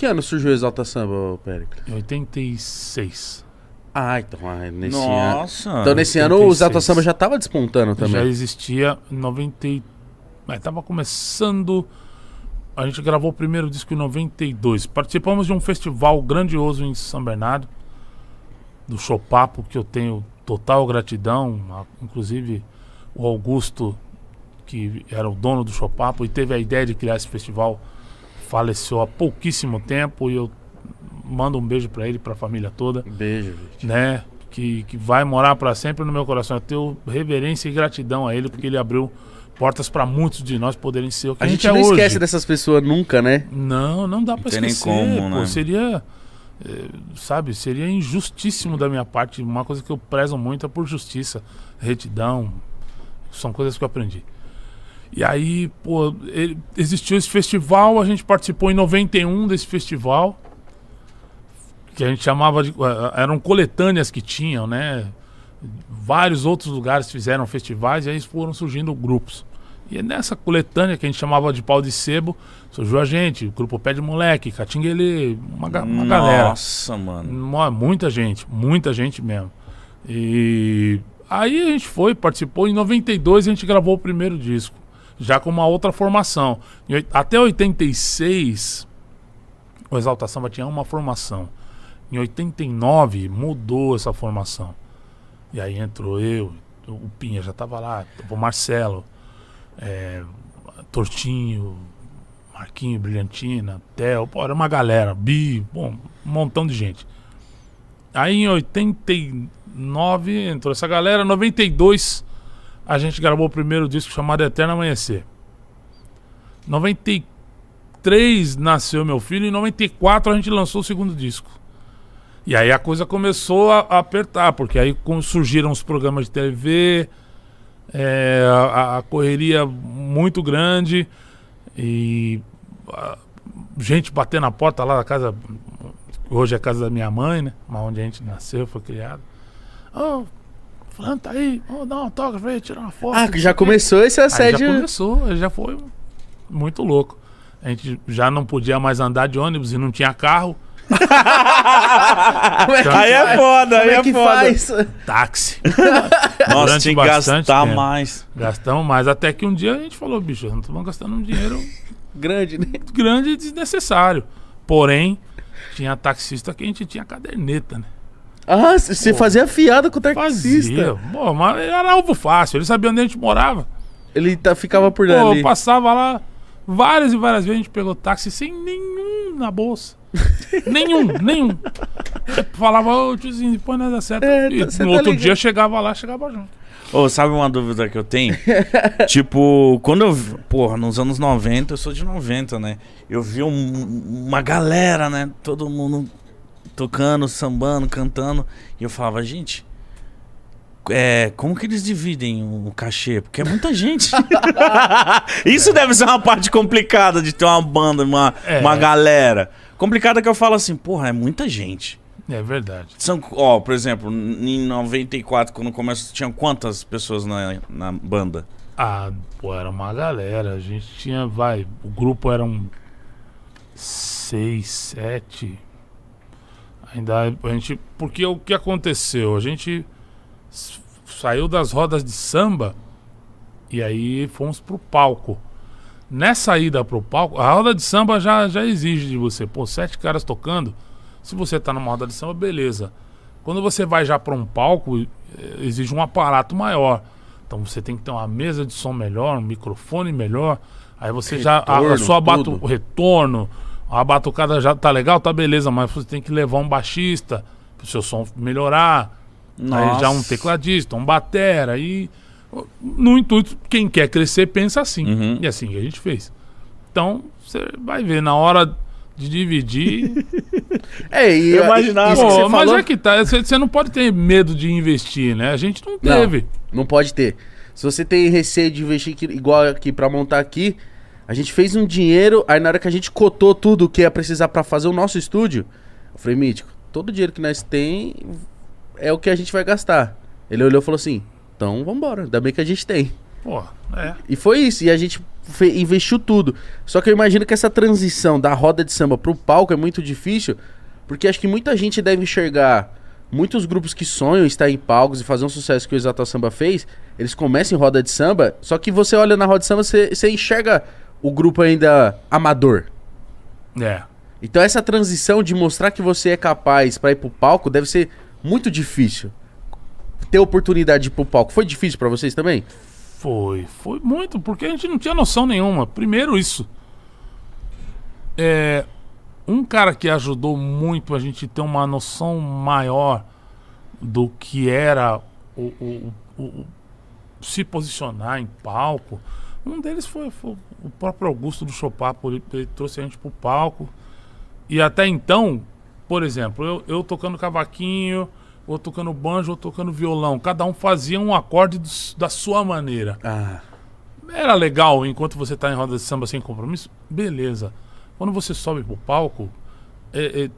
Que ano surgiu o Exalta Samba, Péricles? Em 86. Ah, então nesse Nossa. ano. Então nesse ano o Exalta Samba já tava despontando também. Já existia em 90. Mas tava começando. A gente gravou o primeiro disco em 92. Participamos de um festival grandioso em São Bernardo, do Chopapo, que eu tenho total gratidão. Inclusive o Augusto, que era o dono do Chopapo e teve a ideia de criar esse festival, faleceu há pouquíssimo tempo, e eu mando um beijo pra ele, pra família toda. Beijo, gente. Né? Que vai morar pra sempre no meu coração. Eu tenho reverência e gratidão a ele, porque ele abriu portas pra muitos de nós poderem ser o que A a gente é não hoje. esquece dessas pessoas nunca, né? Não dá pra Não tem esquecer. nem como, pô, né? Seria, sabe, seria injustíssimo da minha parte. Uma coisa que eu prezo muito é por justiça, retidão. São coisas que eu aprendi. E aí, pô, existiu esse festival, a gente participou em 91 desse festival, que a gente chamava de... Eram coletâneas que tinham, né? Vários outros lugares fizeram festivais e aí foram surgindo grupos. E nessa coletânea que a gente chamava de Pau de Sebo, surgiu a gente, o grupo Pé de Moleque, Catinguelê, uma galera. Nossa, mano. Muita gente mesmo. E aí a gente participou. Em 92 a gente gravou o primeiro disco, já com uma outra formação. Até 86 o Exalta Samba tinha uma formação. Em 89 mudou essa formação. E aí entrou eu, o Pinha já tava lá, o Marcelo, Tortinho, Marquinho, Brilhantina, Theo, pô, era uma galera, Bi, bom, um montão de gente. Aí em 89 entrou essa galera, em 92 a gente gravou o primeiro disco chamado Eterno Amanhecer. 93 nasceu meu filho, em 94 a gente lançou o segundo disco. E aí a coisa começou a apertar, porque aí surgiram os programas de TV, a correria muito grande, e gente batendo na porta lá da casa, hoje é a casa da minha mãe, né? Onde a gente nasceu, foi criado. Ô, fulano tá aí, dá um autógrafo aí, tirar uma foto. Ah, já começou esse assédio. Aí já começou, já foi muito louco. A gente já não podia mais andar de ônibus e não tinha carro. Aí é foda, aí é foda. Faz? Táxi. Nossa, tinha que gastar tempo. mais. Gastamos mais, até que um dia a gente falou, bicho, não estamos gastando um dinheiro Grande, né? grande e desnecessário. Porém, tinha taxista que a gente tinha caderneta, né? Ah, você fazia fiada com o taxista. Fazia. Pô, mas era alvo fácil, ele sabia onde a gente morava. Ele ficava por Pô, ali. passava lá várias e várias vezes, a gente pegou táxi sem nenhum na bolsa. nenhum. Falava, ô tiozinho, depois nada certo. E no outro dia chegava lá, chegava junto. Ô, sabe uma dúvida que eu tenho? Tipo, quando eu... Porra, nos anos 90, eu sou de 90, né? Eu vi uma galera, né? Todo mundo tocando, sambando, cantando. E eu falava, gente... como que eles dividem o cachê? Porque é muita gente. Isso deve ser uma parte complicada de ter uma banda, uma galera. Complicada que eu falo assim, porra, é muita gente. É verdade. São, por exemplo, em 94, quando começou, tinham quantas pessoas na banda? Ah, pô, era uma galera. A gente tinha, o grupo eram 6, 7. Ainda a gente... Porque o que aconteceu? A gente saiu das rodas de samba e aí fomos pro palco. Nessa ida pro palco, a roda de samba já exige de você, 7 caras tocando. Se você tá numa roda de samba, beleza. Quando você vai já pra um palco, exige um aparato maior. Então você tem que ter uma mesa de som melhor, um microfone melhor. Aí você Retorno, a sua tudo. o retorno, a batucada já tá legal, tá beleza, mas você tem que levar um baixista pro seu som melhorar. Aí já um tecladista, um batera. E no intuito, quem quer crescer pensa assim. Uhum. E assim que a gente fez. Então, você vai ver, na hora de dividir. E Eu imaginava. isso que você Mas falou, é que tá, você não pode ter medo de investir, né? A gente não teve. Não pode ter. Se você tem receio de investir igual aqui pra montar aqui, a gente fez um dinheiro, aí na hora que a gente cotou tudo que ia precisar pra fazer o nosso estúdio, eu falei, Mítico, todo o dinheiro que nós tem é o que a gente vai gastar. Ele olhou e falou assim, então vambora, ainda bem que a gente tem. Pô, E foi isso, e a gente investiu tudo. Só que eu imagino que essa transição da roda de samba pro palco é muito difícil, porque acho que muita gente deve enxergar muitos grupos que sonham estar em palcos e fazer um sucesso que o Exalta Samba fez, eles começam em roda de samba, só que você olha na roda de samba, você enxerga o grupo ainda amador. É. Então essa transição de mostrar que você é capaz pra ir pro palco deve ser muito difícil. Ter oportunidade de ir pro palco. Foi difícil pra vocês também? Foi muito, porque a gente não tinha noção nenhuma. Primeiro isso. Um cara que ajudou muito a gente ter uma noção maior do que era o se posicionar em palco. Um deles foi o próprio Augusto do Chopapo. Ele trouxe a gente pro palco. E até então, por exemplo, eu tocando cavaquinho, ou tocando banjo, ou tocando violão. Cada um fazia um acorde da sua maneira. Ah. Era legal enquanto você tá em roda de samba sem compromisso? Beleza. Quando você sobe pro palco,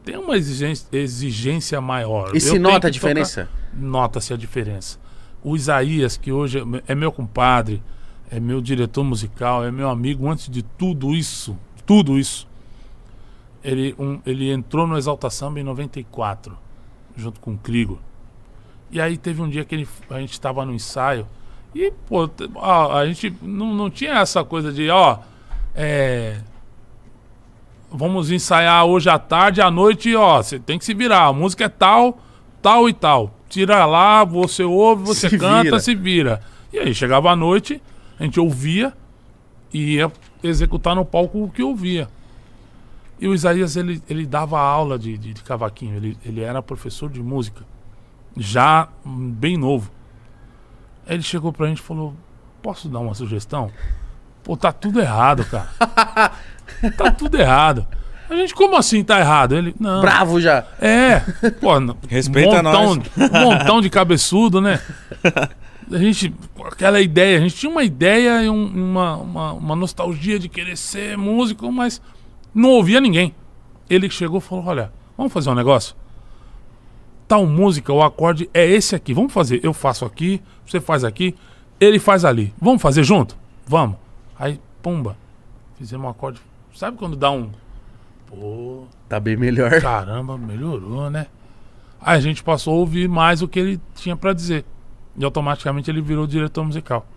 tem uma exigência maior. E se nota a diferença? Nota-se a diferença. O Isaías, que hoje é meu compadre, é meu diretor musical, é meu amigo antes de tudo isso, ele entrou no Exalta Samba em 94, junto com o Crigo. E aí teve um dia que a gente estava no ensaio e, pô, a gente não tinha essa coisa de, vamos ensaiar hoje à tarde, à noite, você tem que se virar. A música é tal, tal e tal. Tira lá, você ouve, você canta, se vira. E aí chegava à noite, a gente ouvia e ia executar no palco o que ouvia. E o Isaías, ele dava aula de cavaquinho, ele era professor de música, já bem novo. Aí ele chegou pra gente e falou: posso dar uma sugestão? Pô, tá tudo errado, cara. Tá tudo errado. A gente, como assim tá errado? Ele, não. Bravo já. Pô, respeita nós. Um montão de cabeçudo, né? A gente, aquela ideia, a gente tinha uma ideia e uma nostalgia de querer ser músico, mas não ouvia ninguém. Ele chegou e falou: olha, vamos fazer um negócio? Tal música, o acorde é esse aqui. Vamos fazer. Eu faço aqui, você faz aqui, ele faz ali. Vamos fazer junto? Vamos. Aí, pumba. Fizemos um acorde. Sabe quando dá um... Pô... Tá bem melhor. Caramba, melhorou, né? Aí a gente passou a ouvir mais o que ele tinha pra dizer. E automaticamente ele virou diretor musical.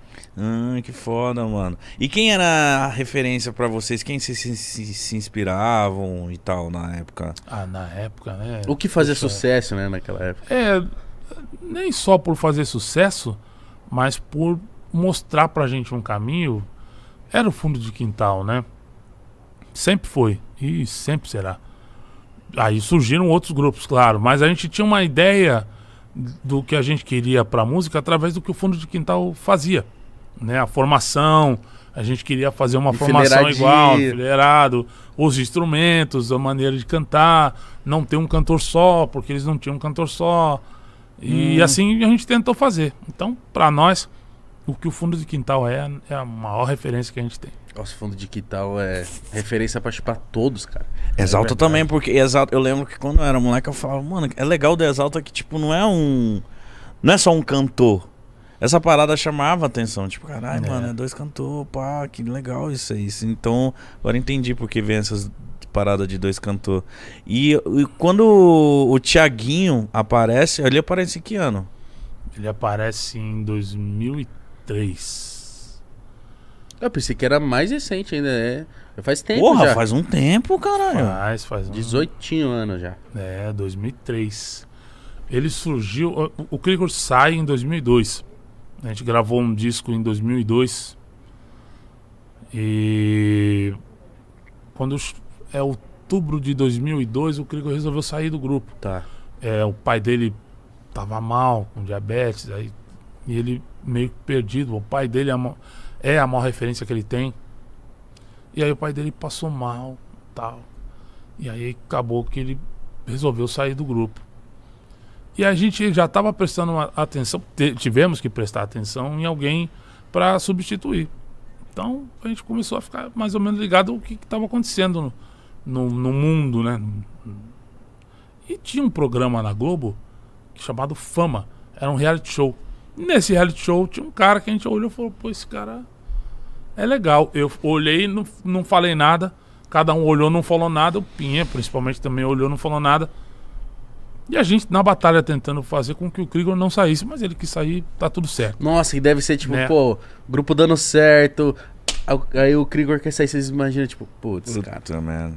Que foda, mano. E quem era a referência pra vocês? Quem se inspiravam e tal na época? Na época, né? O que fazia sucesso, né, naquela época? Nem só por fazer sucesso, mas por mostrar pra gente um caminho. Era o Fundo de Quintal, né? Sempre foi e sempre será. Aí surgiram outros grupos, claro, mas a gente tinha uma ideia do que a gente queria pra música através do que o Fundo de Quintal fazia, né? A formação, a gente queria fazer uma formação igual, enfileirado, os instrumentos, a maneira de cantar, não ter um cantor só, porque eles não tinham um cantor só. E assim a gente tentou fazer. Então, pra nós, o que o Fundo de Quintal é a maior referência que a gente tem. Nossa, Fundo de Quintal é referência pra todos, cara. Exalta também, porque Exalta, eu lembro que quando eu era moleque eu falava, mano, é legal do Exalta que, tipo, não é só um cantor. Essa parada chamava atenção, tipo, caralho, mano, é dois cantores, pá, que legal isso aí. Então, agora entendi porque vem essas paradas de dois cantores. E quando o Thiaguinho aparece, ele aparece em que ano? Ele aparece em 2003. Eu pensei que era mais recente ainda, faz tempo. Porra, já. Faz um tempo, caralho. Faz 18 anos já. 2003. Ele surgiu... O Krigor sai em 2002. A gente gravou um disco em 2002. E... Quando outubro de 2002, o Krigor resolveu sair do grupo. Tá. O pai dele tava mal, com diabetes, aí, e ele meio que perdido. O pai dele é a maior referência que ele tem. E aí o pai dele passou mal, tal. E aí acabou que ele resolveu sair do grupo. E a gente já estava prestando atenção, tivemos que prestar atenção em alguém para substituir. Então a gente começou a ficar mais ou menos ligado ao que estava acontecendo no mundo, né? E tinha um programa na Globo chamado Fama, era um reality show. Nesse reality show tinha um cara que a gente olhou e falou: pô, esse cara é legal. Eu olhei, não falei nada. Cada um olhou, não falou nada. O Pinha, principalmente, também olhou, não falou nada. E a gente, na batalha, tentando fazer com que o Krigor não saísse. Mas ele quis sair, tá tudo certo. Nossa, e deve ser tipo, Né? pô, grupo dando certo. Aí o Krigor quer sair, vocês imaginam, tipo, putz, cara. Puta, man.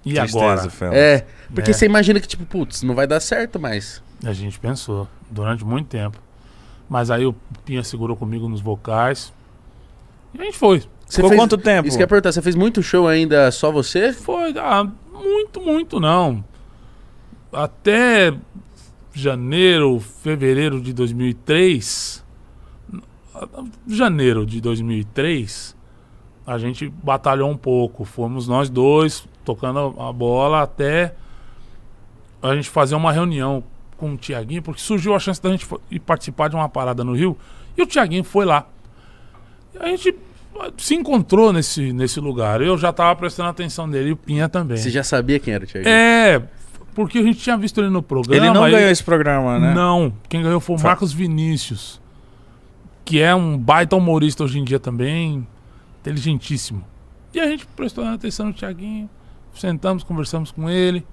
E Tristeza, agora? Fel. É, porque É. você imagina que, tipo, putz, não vai dar certo mais. A gente pensou, durante muito tempo. Mas aí o Pinha segurou comigo nos vocais. E a gente foi. Você Ficou fez- quanto tempo? Isso que eu ia perguntar, você fez muito show ainda, só você? Foi, muito não. Até janeiro, fevereiro de 2003, janeiro de 2003, a gente batalhou um pouco. Fomos nós dois tocando a bola até a gente fazer uma reunião com o Thiaguinho, porque surgiu a chance da gente ir participar de uma parada no Rio, e o Thiaguinho foi lá. E a gente se encontrou nesse lugar. Eu já tava prestando atenção nele, e o Pinha também. Você já sabia quem era o Thiago? É, porque a gente tinha visto ele no programa. Ele não e- ganhou esse programa, né? Não, quem ganhou foi o Marcos Vinícius, que é um baita humorista hoje em dia também, inteligentíssimo. E a gente prestou atenção no Thiaguinho, sentamos, conversamos com ele.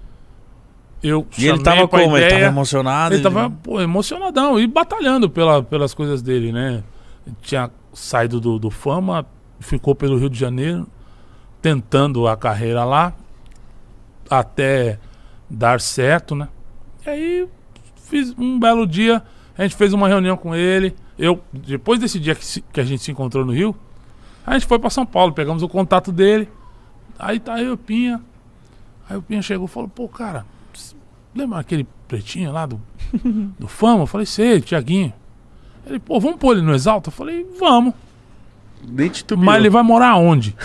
Eu E ele chamei tava pra como? Ele ideia. tava emocionado? Ele tava pô, emocionadão e batalhando pelas coisas dele, né? Ele tinha saído do Fama, ficou pelo Rio de Janeiro, tentando a carreira lá, até dar certo, né? E aí, fiz um belo dia, a gente fez uma reunião com ele. Depois desse dia que a gente se encontrou no Rio, a gente foi pra São Paulo, pegamos o contato dele. Aí tá eu e o Pinha. Aí o Pinha chegou e falou, pô, cara, lembra aquele pretinho lá do Fama? Eu falei, sei, Thiaguinho. Ele, pô, vamos pôr ele no Exalta? Eu falei, vamos. Nem titubeou. Mas ele vai morar onde?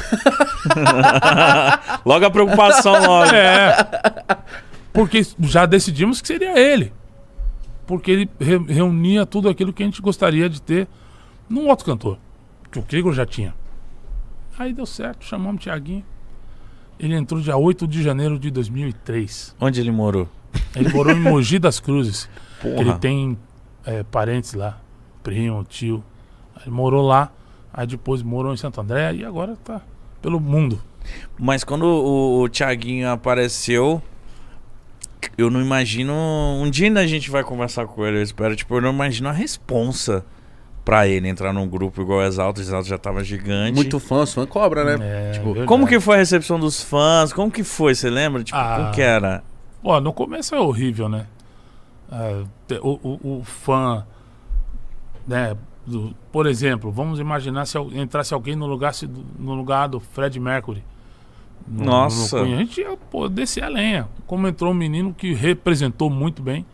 Logo a preocupação, logo. É. Porque já decidimos que seria ele. Porque ele reunia tudo aquilo que a gente gostaria de ter num outro cantor. Que o Krigor já tinha. Aí deu certo, chamamos o Thiaguinho. Ele entrou dia 8 de janeiro de 2003. Onde ele morou? Ele morou em Mogi das Cruzes. Porra. Ele tem parentes lá, primo, tio. Ele morou lá, aí depois morou em Santo André e agora tá pelo mundo. Mas quando o Thiaguinho apareceu, eu não imagino... Um dia ainda a gente vai conversar com ele, eu espero. Tipo, eu não imagino a responsa pra ele entrar num grupo igual o Exalta. O Exalta já tava gigante. Muito fã, os fãs cobram, né? É, Tipo, verdade. Como que foi a recepção dos fãs? Como que foi? Você lembra? Tipo, Ah. como que era? Pô, no começo é horrível, né? O fã, né? Por exemplo, vamos imaginar se entrasse alguém no lugar do Fred Mercury. Nossa. Queen. A gente ia descer a lenha. Como entrou um menino que representou muito bem,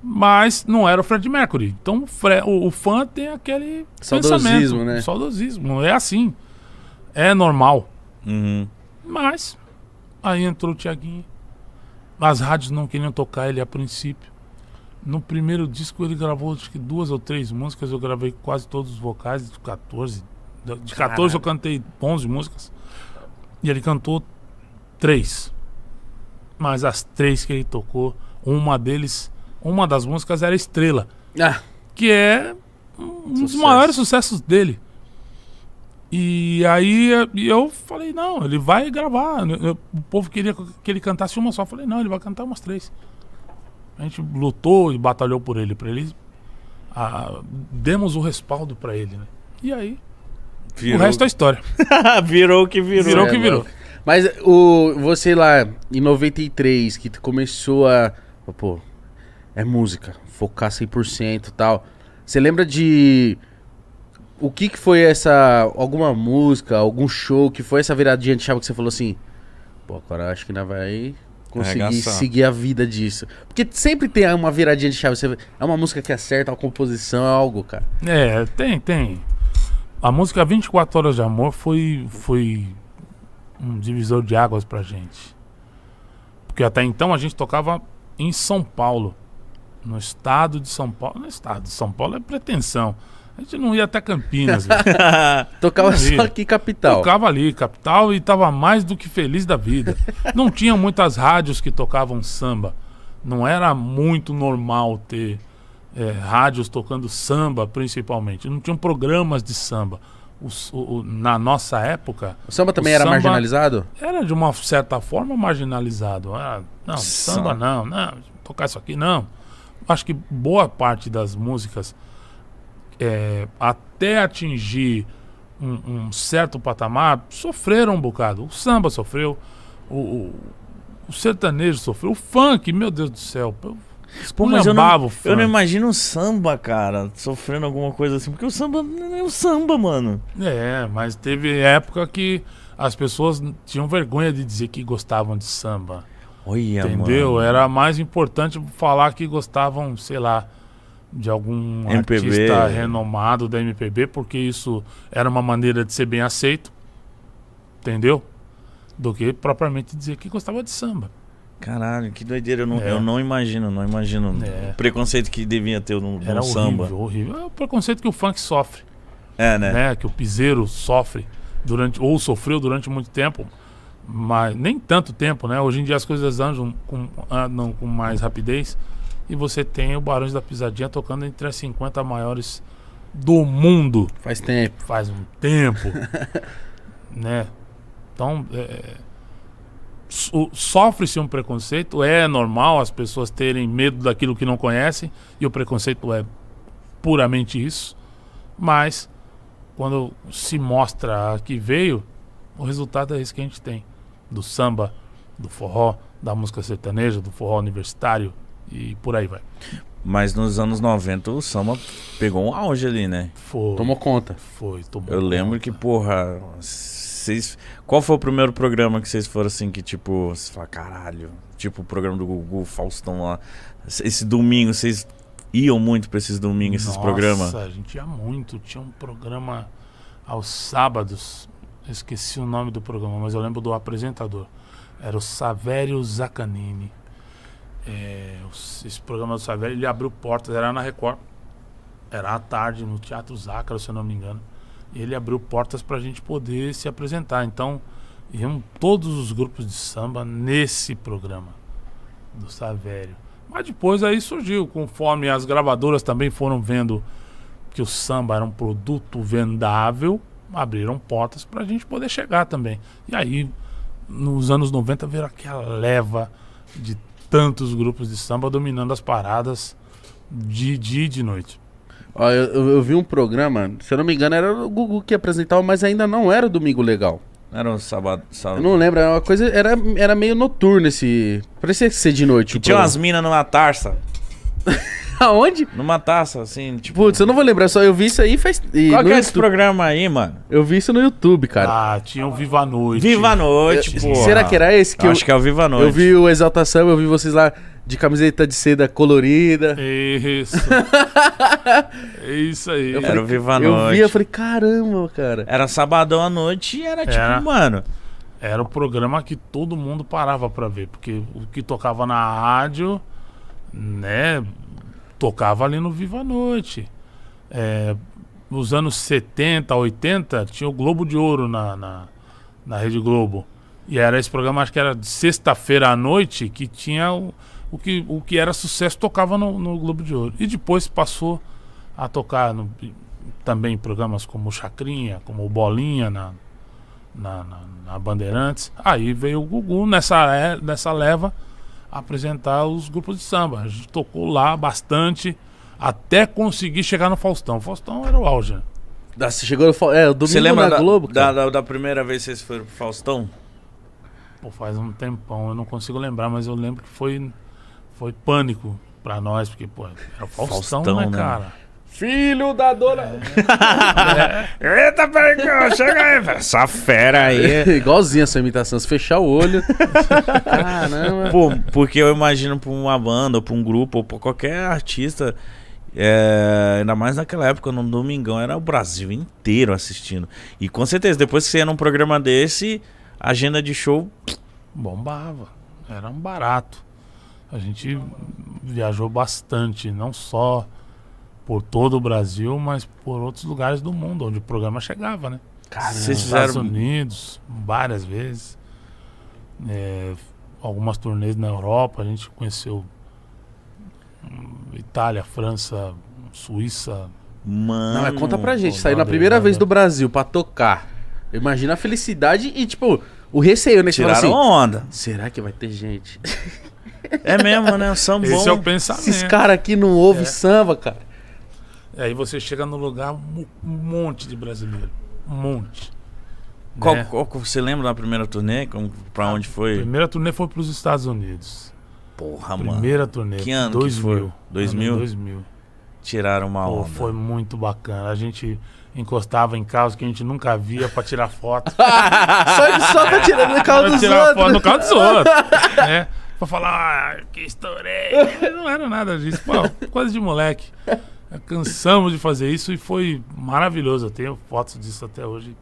mas não era o Fred Mercury. Então o fã tem aquele Saudosismo, pensamento, né? Saudosismo. É assim. É normal. Uhum. Mas aí entrou o Thiaguinho. As rádios não queriam tocar ele a princípio. No primeiro disco ele gravou acho que 2 ou 3 músicas. Eu gravei quase todos os vocais de 14. De 14 eu cantei 11 músicas. E ele cantou 3. Mas as 3 que ele tocou, uma das músicas era Estrela, Ah, que é um dos Sucesso. maiores sucessos dele. E aí eu falei, não, ele vai gravar. O povo queria que ele cantasse uma só. Eu falei, não, ele vai cantar umas 3. A gente lutou e batalhou por ele. Demos o respaldo pra ele, né? E aí, o resto é história. Virou o que virou. Virou o é, que virou. mano. Mas você lá em 93, que começou a... Pô, é música, focar 100% e tal. Você lembra de... O que foi alguma música, algum show que foi essa viradinha de chave que você falou assim... Pô, agora acho que ainda vai conseguir Arregaçar. seguir a vida disso. Porque sempre tem uma viradinha de chave. É uma música que acerta, uma composição, é algo, cara. Tem. A música 24 Horas de Amor foi um divisor de águas pra gente. Porque até então a gente tocava em São Paulo. No estado de São Paulo. No estado de São Paulo é pretensão. A gente não ia até Campinas, velho. Tocava Não só ia. aqui capital. Tocava ali, capital, e tava mais do que feliz da vida. Não tinha muitas rádios que tocavam samba. Não era muito normal ter rádios tocando samba, principalmente. Não tinham programas de samba. na nossa época... O samba também o era samba marginalizado? era de uma certa forma marginalizado. Não, samba não, tocar isso aqui não. Acho que boa parte das músicas, até atingir um certo patamar, sofreram um bocado. O samba sofreu, o sertanejo sofreu, o funk, meu Deus do céu. Pô, mas eu não funk. imagino um samba, cara, sofrendo alguma coisa assim, porque o samba não é o samba, mano. Mas teve época que as pessoas tinham vergonha de dizer que gostavam de samba. Olha, entendeu? mano. Era mais importante falar que gostavam, sei lá, de algum MPB. artista renomado da MPB, porque isso era uma maneira de ser bem aceito, entendeu? Do que propriamente dizer que gostava de samba. Caralho, que doideira, eu não imagino o preconceito que devia ter no Era samba. horrível. É o preconceito que o funk sofre, né? Que o piseiro sofre ou sofreu durante muito tempo, mas nem tanto tempo, né? Hoje em dia as coisas andam com mais rapidez e você tem o Barões da Pisadinha tocando entre as 50 maiores do mundo. Faz tempo. Faz um tempo, né? Então, sofre-se um preconceito, é normal as pessoas terem medo daquilo que não conhecem, e o preconceito é puramente isso, mas quando se mostra que veio, o resultado é esse que a gente tem, do samba, do forró, da música sertaneja, do forró universitário e por aí vai. Mas nos anos 90 o samba pegou um auge ali, né? Tomou conta. Eu lembro que, porra, qual foi o primeiro programa que vocês foram assim, que tipo, vocês falaram, caralho, tipo o programa do Gugu, Faustão lá, esse domingo, vocês iam muito pra esses domingos, esses programas? Nossa, a gente ia muito, tinha um programa aos sábados, eu esqueci o nome do programa, mas eu lembro do apresentador, era o Savério Zaccanini. Esse programa do Savério, ele abriu portas, era na Record, era à tarde no Teatro Zácaro, se eu não me engano. Ele abriu portas pra gente poder se apresentar. Então, iam todos os grupos de samba nesse programa do Savério. Mas depois aí surgiu, conforme as gravadoras também foram vendo que o samba era um produto vendável, abriram portas pra gente poder chegar também. E aí, nos anos 90, veio aquela leva de tantos grupos de samba dominando as paradas de dia e de noite. Ó, eu vi um programa, se eu não me engano, era o Gugu que apresentava, mas ainda não era o Domingo Legal. Era um sábado. Eu não lembro, era uma coisa, era meio noturno esse. Parecia ser de noite. Que tinha umas minas numa taça. Aonde? Numa taça, assim, tipo. Putz, eu não vou lembrar, só eu vi isso aí faz. Qual que é esse programa aí, mano? Eu vi isso no YouTube, cara. Tinha o Viva a Noite. Viva a Noite, pô. Será que era esse que Acho que é o Viva a Noite. Eu vi o Exaltação, eu vi vocês lá de camiseta de seda colorida. Isso. É isso aí. Era o Viva a Noite. Eu vi, eu falei, caramba, cara. Era sabadão à noite e era tipo, mano. Era o programa que todo mundo parava pra ver, porque o que tocava na rádio, né, tocava ali no Viva a Noite. Nos anos 70, 80, tinha o Globo de Ouro na Rede Globo. E era esse programa, acho que era de sexta-feira à noite, que tinha o que era sucesso, tocava no Globo de Ouro. E depois passou a tocar também programas como o Chacrinha, como o Bolinha na Bandeirantes. Aí veio o Gugu nessa leva apresentar os grupos de samba. A gente tocou lá bastante até conseguir chegar no Faustão. O Faustão era o auge. Você chegou no o Domingo Você lembra na Globo, cara? da primeira vez que vocês foram pro Faustão? Pô, faz um tempão, eu não consigo lembrar, mas eu lembro que foi pânico pra nós, porque, pô, era o Faustão, né, cara? Filho da dona... Eita, peraí, chega aí, essa fera aí. Igualzinha essa imitação, se fechar o olho... Caramba. Pô, porque eu imagino pra uma banda, ou pra um grupo, ou pra qualquer artista... ainda mais naquela época, no Domingão, era o Brasil inteiro assistindo. E com certeza, depois que você ia num programa desse, a agenda de show bombava, era um barato. A gente viajou bastante, não só por todo o Brasil, mas por outros lugares do mundo, onde o programa chegava, né? Vocês Estados Unidos, várias vezes. Algumas turnês na Europa, a gente conheceu Itália, França, Suíça, Mano. Não, mas conta pra gente, pô, sair na nada, primeira nada. vez do Brasil pra tocar. Imagina a felicidade e, tipo, o receio, né? Você fala Tiraram assim, onda. será que vai ter gente? É mesmo, né? O samba Esse é o bom. pensamento. Esses caras aqui não ouvem É. samba, cara. Aí você chega no lugar, um monte de brasileiro. Um monte. Qual, né? você lembra da primeira turnê? Pra onde foi? Primeira turnê foi pros Estados Unidos. Porra, mano. Primeira turnê. Que ano que 2000. foi? 2000? Ano 2000. Tiraram uma Pô, onda. foi muito bacana. A gente encostava em carros que a gente nunca via pra tirar foto. Só tá tirando no carro Pra dos tirar outros. foto no carro dos outros. Né? Pra falar, que estourei. Não era nada disso. Pô, coisa de moleque. Cansamos de fazer isso e foi maravilhoso. Eu tenho fotos disso até hoje.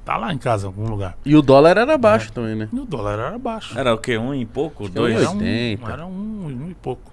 Tá lá em casa, em algum lugar. E o dólar era baixo também, né? E o dólar era baixo. Era o quê? Um e pouco? que era Dois? um- 80. Era um e pouco.